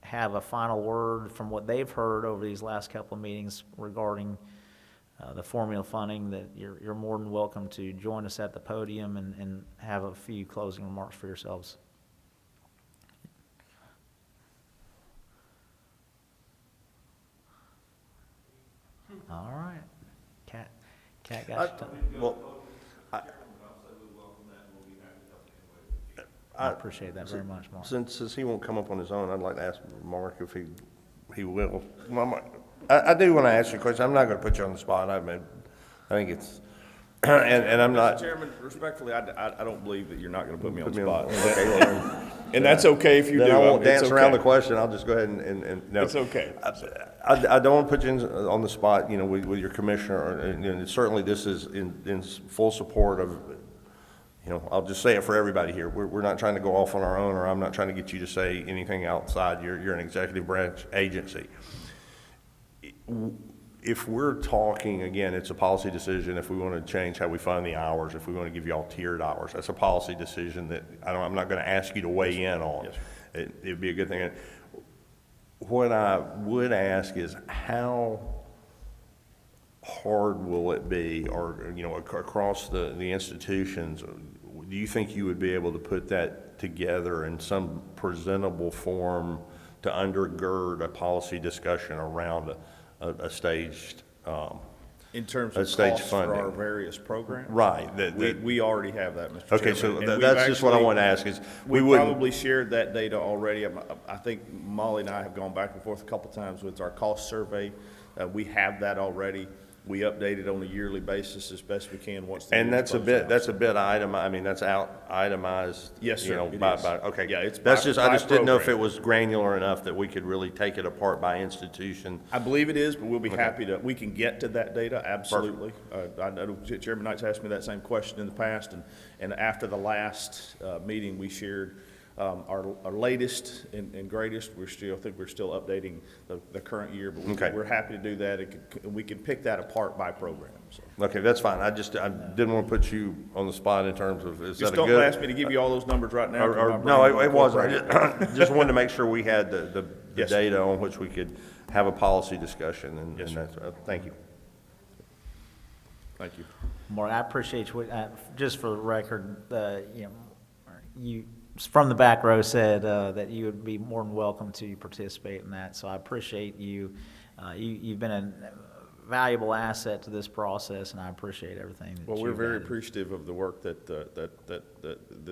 have a final word from what they've heard over these last couple of meetings regarding the formula funding, that you're more than welcome to join us at the podium and have a few closing remarks for yourselves. All right. Cat got you. Well, I appreciate that very much, Mark. since he won't come up on his own, I'd like to ask Mark if he will. I do want to ask you a question. I'm not going to put you on the spot. I think it's, and I'm not. Mr. Chairman, respectfully, I don't believe that you're not going to put me on the spot. Okay, well, And that's okay if you do. then I won't It's dance around the okay. question. I'll just go ahead and no. It's okay. I don't want to put you on the spot, with your commissioner, and certainly this is in full support of, I'll just say it for everybody here. We're not trying to go off on our own, or I'm not trying to get you to say anything outside. You're an executive branch agency. If we're talking, again, it's a policy decision, if we want to change how we fund the hours, if we want to give you all tiered hours, that's a policy decision that I'm not going to ask you to weigh in on. Yes. It'd be a good thing. What I would ask is, how hard will it be, or, across the institutions, do you think you would be able to put that together in some presentable form to undergird a policy discussion around a staged, In terms a of stage costs for funding. our various programs? Right, We already have that, Mr. Okay, Chairman. so and we've that's just what I actually- want to ask is, we We wouldn't. probably shared that data already. I think Molly and I have gone back and forth a couple times with our cost survey. We have that already. We update it on a yearly basis as best we can once the And year's that's a closed bit, out. that's a bit that's itemized. Yes, sir, it by, is. okay. Yeah, it's That's by- just, I by just didn't know if it program. was granular enough that we could really take it apart by institution. I believe it is, but we'll be happy to, we can get to that data, absolutely. I know Chairman Knight's asked me that same question in the past, and after the last meeting, we shared our latest and greatest. I think we're still updating the current year, but Okay. we're happy to do that. We can pick that apart by program, so. Okay, that's fine. I didn't want to put you on the spot in terms of, is that Just a don't good? ask me to give you all those numbers right now. 'cause my No, brain won't it wasn't. incorporate it. Just wanted to make sure we had the Yes, sir. data on which we could have a policy discussion, and Yes, that's, thank you. Thank you. Mark, I appreciate you, just for the record, you, from the back row, said that you would be more than welcome to participate in that, so I appreciate you. You've been a valuable asset to this process, and I appreciate everything that Well, we're you've very added. appreciative of the work that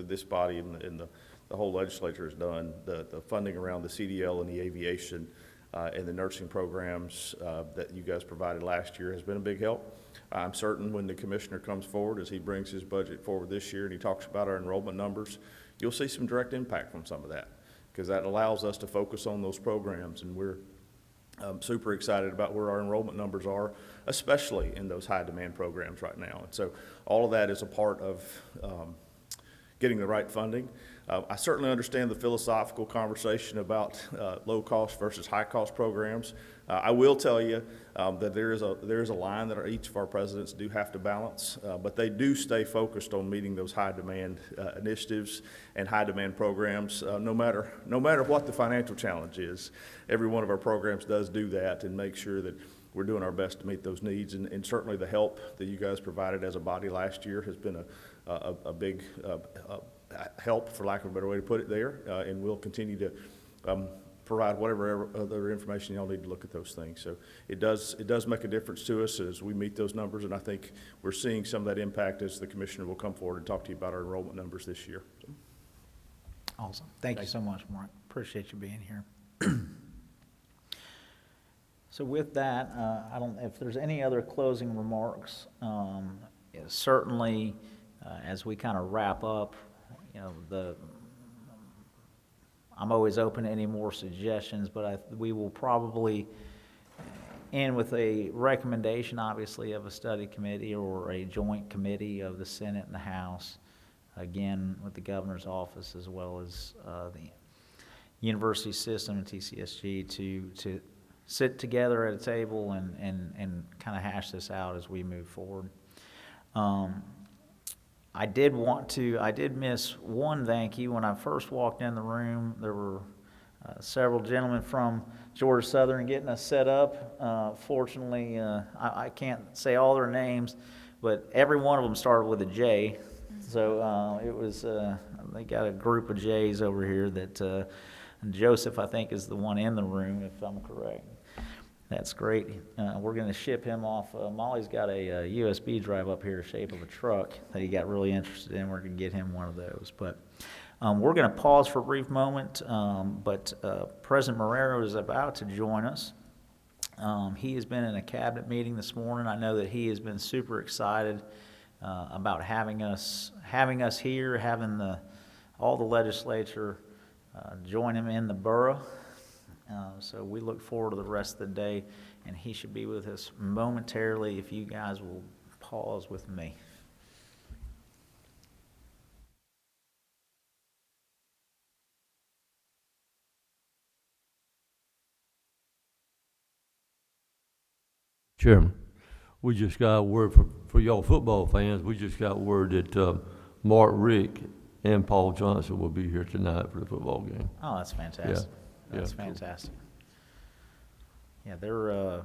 this body and the whole legislature has done, the funding around the CDL and the aviation and the nursing programs that you guys provided last year has been a big help. I'm certain when the commissioner comes forward, as he brings his budget forward this year and he talks about our enrollment numbers, you'll see some direct impact from some of that, because that allows us to focus on those programs, and we're super excited about where our enrollment numbers are, especially in those high-demand programs right now. And so all of that is a part of getting the right funding. I certainly understand the philosophical conversation about low-cost versus high-cost programs. I will tell you that there is a line that each of our presidents do have to balance, but they do stay focused on meeting those high-demand initiatives and high-demand programs, no matter what the financial challenge is. Every one of our programs does do that and make sure that we're doing our best to meet those needs, and certainly the help that you guys provided as a body last year has been a big help, for lack of a better way to put it there, and we'll continue to provide whatever other information y'all need to look at those things. So it does make a difference to us as we meet those numbers, and I think we're seeing some of that impact as the commissioner will come forward and talk to you about our enrollment numbers this year. So. Awesome. Thank you so much, Mark. Appreciate you being here. So with that, I don't, if there's any other closing remarks, certainly as we kind of wrap up, you know, I'm always open to any more suggestions, but we will probably end with a recommendation, obviously, of a study committee or a joint committee of the Senate and the House, again, with the governor's office as well as the university system and TCSG to sit together at a table and kind of hash this out as we move forward. I did miss one thank you. When I first walked in the room, there were several gentlemen from Georgia Southern getting us set up. Fortunately, I can't say all their names, but every one of them started with a J. So it was, they got a group of J's over here that Joseph, I think, is the one in the room, if I'm correct. That's great. We're going to ship him off. Molly's got a USB drive up here, shape of a truck, that he got really interested in. We're going to get him one of those. But we're going to pause for a brief moment. But President Marrero is about to join us. He has been in a cabinet meeting this morning. I know that he has been super excited about having us here, having all the legislature join him in the borough. So we look forward to the rest of the day, and he should be with us momentarily if you guys will pause with me. Chairman, we just got word for y'all football fans, we just got word that Mark Richt and Paul Johnson will be here tonight for the football game. Oh, that's fantastic. Yeah, That's cool. fantastic. Yeah, they're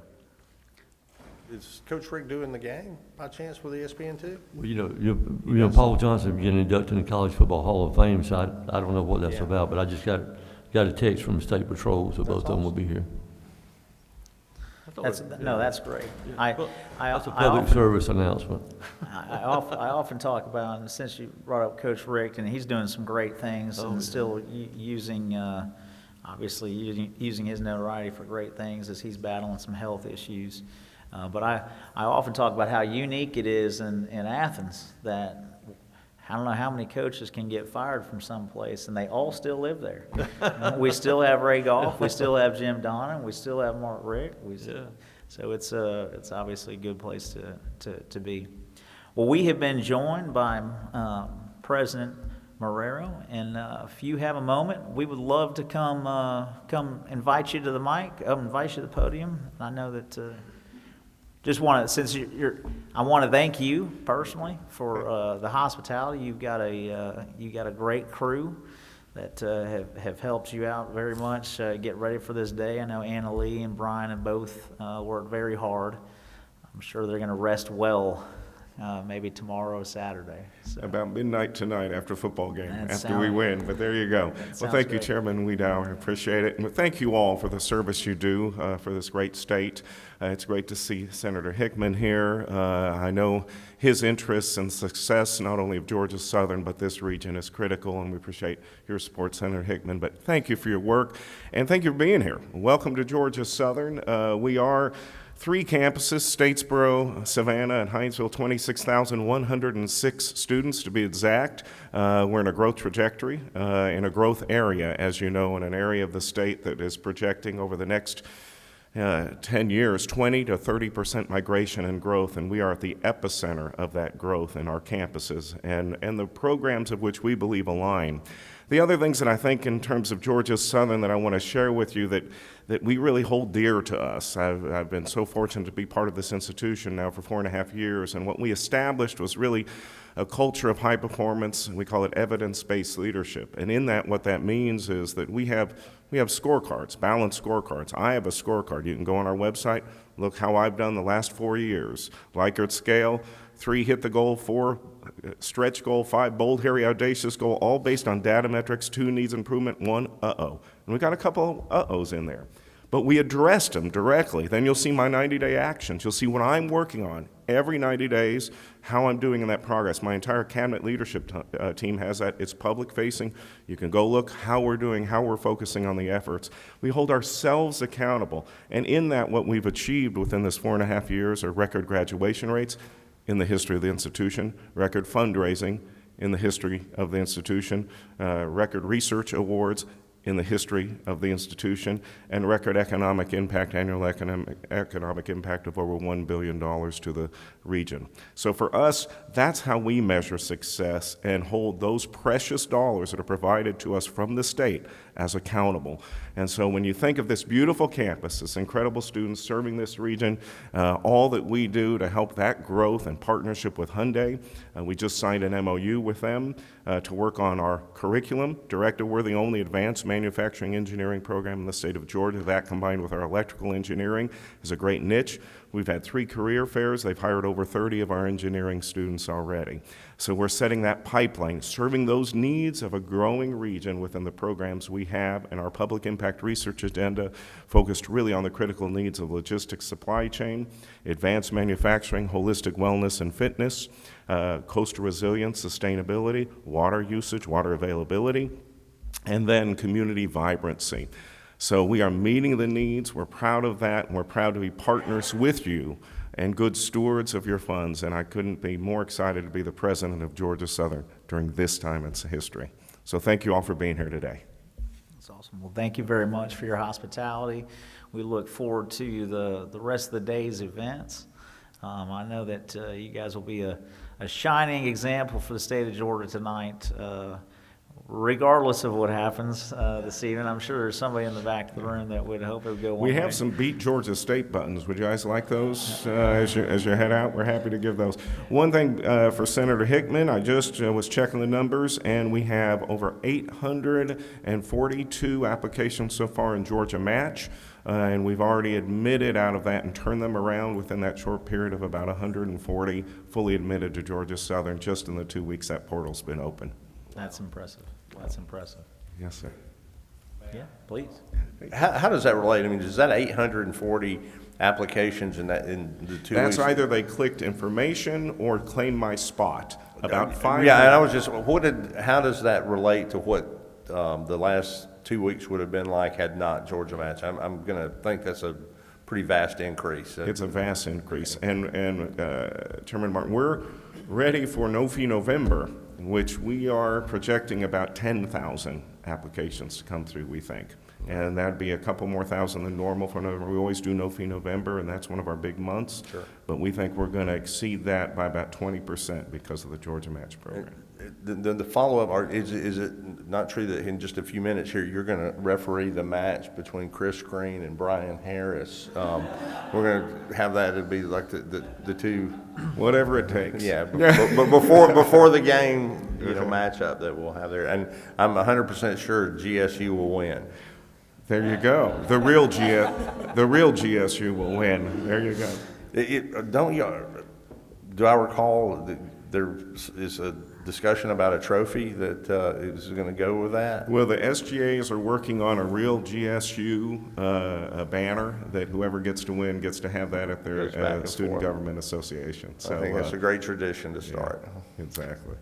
Is Coach Rick doing the game by chance with ESPN too? Well, you know, Paul Johnson getting inducted in the College Football Hall of Fame, so I don't know what that's Yeah. about, but I just got a text from the State Patrol, so both of them will be here. that's great. That's a public service announcement. I often talk about, and since you brought up Coach Rick, and he's doing some great things and still using, obviously using his notoriety for great things as he's battling some health issues. But I often talk about how unique it is in Athens that I don't know how many coaches can get fired from someplace and they all still live there. We still have Ray Goff, we still have Jim Donnan, we still have Mark Rick. So it's obviously a good place to be. Well, we have been joined by President Marrero, and if you have a moment, we would love to come invite you to the mic, invite you to the podium. I know that just want to, since I want to thank you personally for the hospitality. You've got a great crew that have helped you out very much get ready for this day. I know Anna Lee and Brian have both worked very hard. I'm sure they're going to rest well maybe tomorrow or Saturday. So, About midnight tonight after football game, That after we sound- win, but there you go. Well, sounds thank you, great. Chairman Weedow, I appreciate it. And thank you all for the service you do for this great state. It's great to see Senator Hickman here. I know his interests and success, not only of Georgia Southern, but this region is critical, and we appreciate your support, Senator Hickman. But thank you for your work, and thank you for being here. Welcome to Georgia Southern. We are 3 campuses, Statesboro, Savannah, and Hinesville, 26,106 students to be exact. We're in a growth trajectory, in a growth area, as you know, in an area of the state that is projecting over the next 10 years, 20 to 30% migration and growth, and we are at the epicenter of that growth in our campuses and the programs of which we believe align. The other things that I think in terms of Georgia Southern that I want to share with you that we really hold dear to us. I've been so fortunate to be part of this institution now for 4.5 years, and what we established was really a culture of high performance, and we call it evidence-based leadership. And in that, what that means is that we have scorecards, balanced scorecards. I have a scorecard. You can go on our website, look how I've done the last 4 years. Likert scale, 3 hit the goal, 4 stretch goal, 5 bold, hairy, audacious goal, all based on data metrics, 2 needs improvement, 1 uh-oh. And we got a couple of uh-ohs in there. But we addressed them directly. Then you'll see my 90-day actions. You'll see what I'm working on every 90 days, how I'm doing in that progress. My entire cabinet leadership team has that. It's public-facing. You can go look how we're doing, how we're focusing on the efforts. We hold ourselves accountable. And in that, what we've achieved within this 4.5 years are record graduation rates in the history of the institution, record fundraising in the history of the institution, record research awards in the history of the institution, and record economic impact, annual economic impact of over $1 billion to the region. So for us, that's how we measure success and hold those precious dollars that are provided to us from the state as accountable. And so when you think of this beautiful campus, this incredible students serving this region, all that we do to help that growth and partnership with Hyundai, we just signed an MOU with them to work on our curriculum. Directed, we're the only advanced manufacturing engineering program in the state of Georgia. That combined with our electrical engineering is a great niche. We've had 3 career fairs. They've hired over 30 of our engineering students already. So we're setting that pipeline, serving those needs of a growing region within the programs we have, and our public impact research agenda focused really on the critical needs of logistics supply chain, advanced manufacturing, holistic wellness and fitness, coastal resilience, sustainability, water usage, water availability, and then community vibrancy. So we are meeting the needs. We're proud of that, and we're proud to be partners with you and good stewards of your funds, and I couldn't be more excited to be the president of Georgia Southern during this time in its history. So thank you all for being here today. that's awesome. Well, thank you very much for your hospitality. We look forward to the rest of the day's events. I know that you guys will be a shining example for the state of Georgia tonight, regardless of what happens this evening. I'm sure there's somebody in the back of the room that would hope it would go one We way. have some Beat Georgia State buttons. Would you guys like those as you head out? We're happy to give those. One thing for Senator Hickman, I just was checking the numbers, and we have over 842 applications so far in Georgia Match. And we've already admitted out of that and turned them around within that short period of about 140 fully admitted to Georgia Southern just in the 2 weeks that portal's been open. That's impressive. That's impressive. Yes, sir. Yeah, please. How does that relate? I mean, is that 840 applications in the 2 weeks? That's either they clicked information or claimed my spot. About 5. Yeah, and I was just, how does that relate to what the last 2 weeks would have been like had not Georgia Match? I'm going to think that's a pretty vast increase. It's a vast increase. And Chairman Martin, we're ready for No Fee November, which we are projecting about 10,000 applications to come through, we think. And that'd be a couple more thousand than normal for November. We always do No Fee November, and that's one of our big months. Sure. But we think we're going to exceed that by about 20% because of the Georgia Match program. The follow-up, is it not true that in just a few minutes here, you're going to referee the match between Chris Green and Brian Harris? We're going to have that, it'd be like the two. Whatever it takes. Yeah, but before the game, matchup that we'll have there. And I'm 100% sure GSU will win. There you go. The real GSU will win. There you go. do I recall that there is a discussion about a trophy that is going to go with that? Well, the SGAs are working on a real GSU a banner that whoever gets to win gets to have that at their Goes back and Student forth. Government Association. I think that's a great tradition to yeah, start. exactly.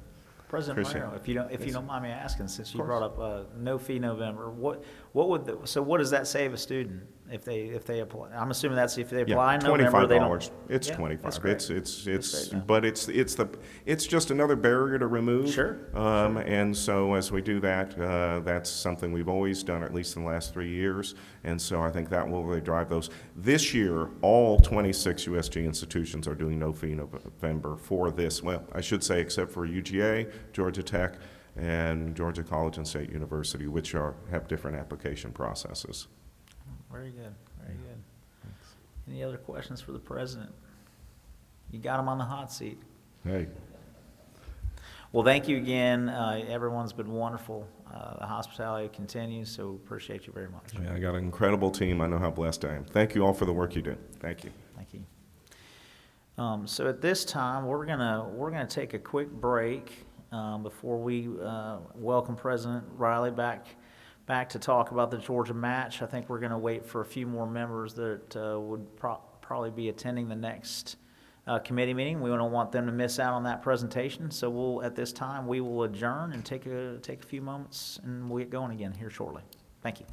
President Appreciate Moreno, it. if you don't mind me asking, since you course. brought up No Fee November, what would so what does that save a student if they apply? I'm assuming that's if they apply in November, they don't. $25. It's Yeah, 25. that's great. It's That's great, yeah. but it's just another barrier to remove. Sure, And so as we do that, that's something we've always done, at least in the last 3 years. And so I think that will really drive those. This year, all 26 USG institutions are doing No Fee November for this. Well, I should say except for UGA, Georgia Tech, and Georgia College and State University, which have different application processes. Very good, very good. Any other questions for the president? You got him on the hot seat. Hey, Well, thank you again. Everyone's been wonderful. The hospitality continues, so appreciate you very much. I got an incredible team. I know how blessed I am. Thank you all for the work you do. Thank you. Thank you. So at this time, we're gonna take a quick break before we welcome President Riley back to talk about the Georgia match. I think we're gonna wait for a few more members that would probably be attending the next committee meeting. We don't want them to miss out on that presentation. So at this time, we will adjourn and take a few moments, and we'll get going again here shortly. Thank you.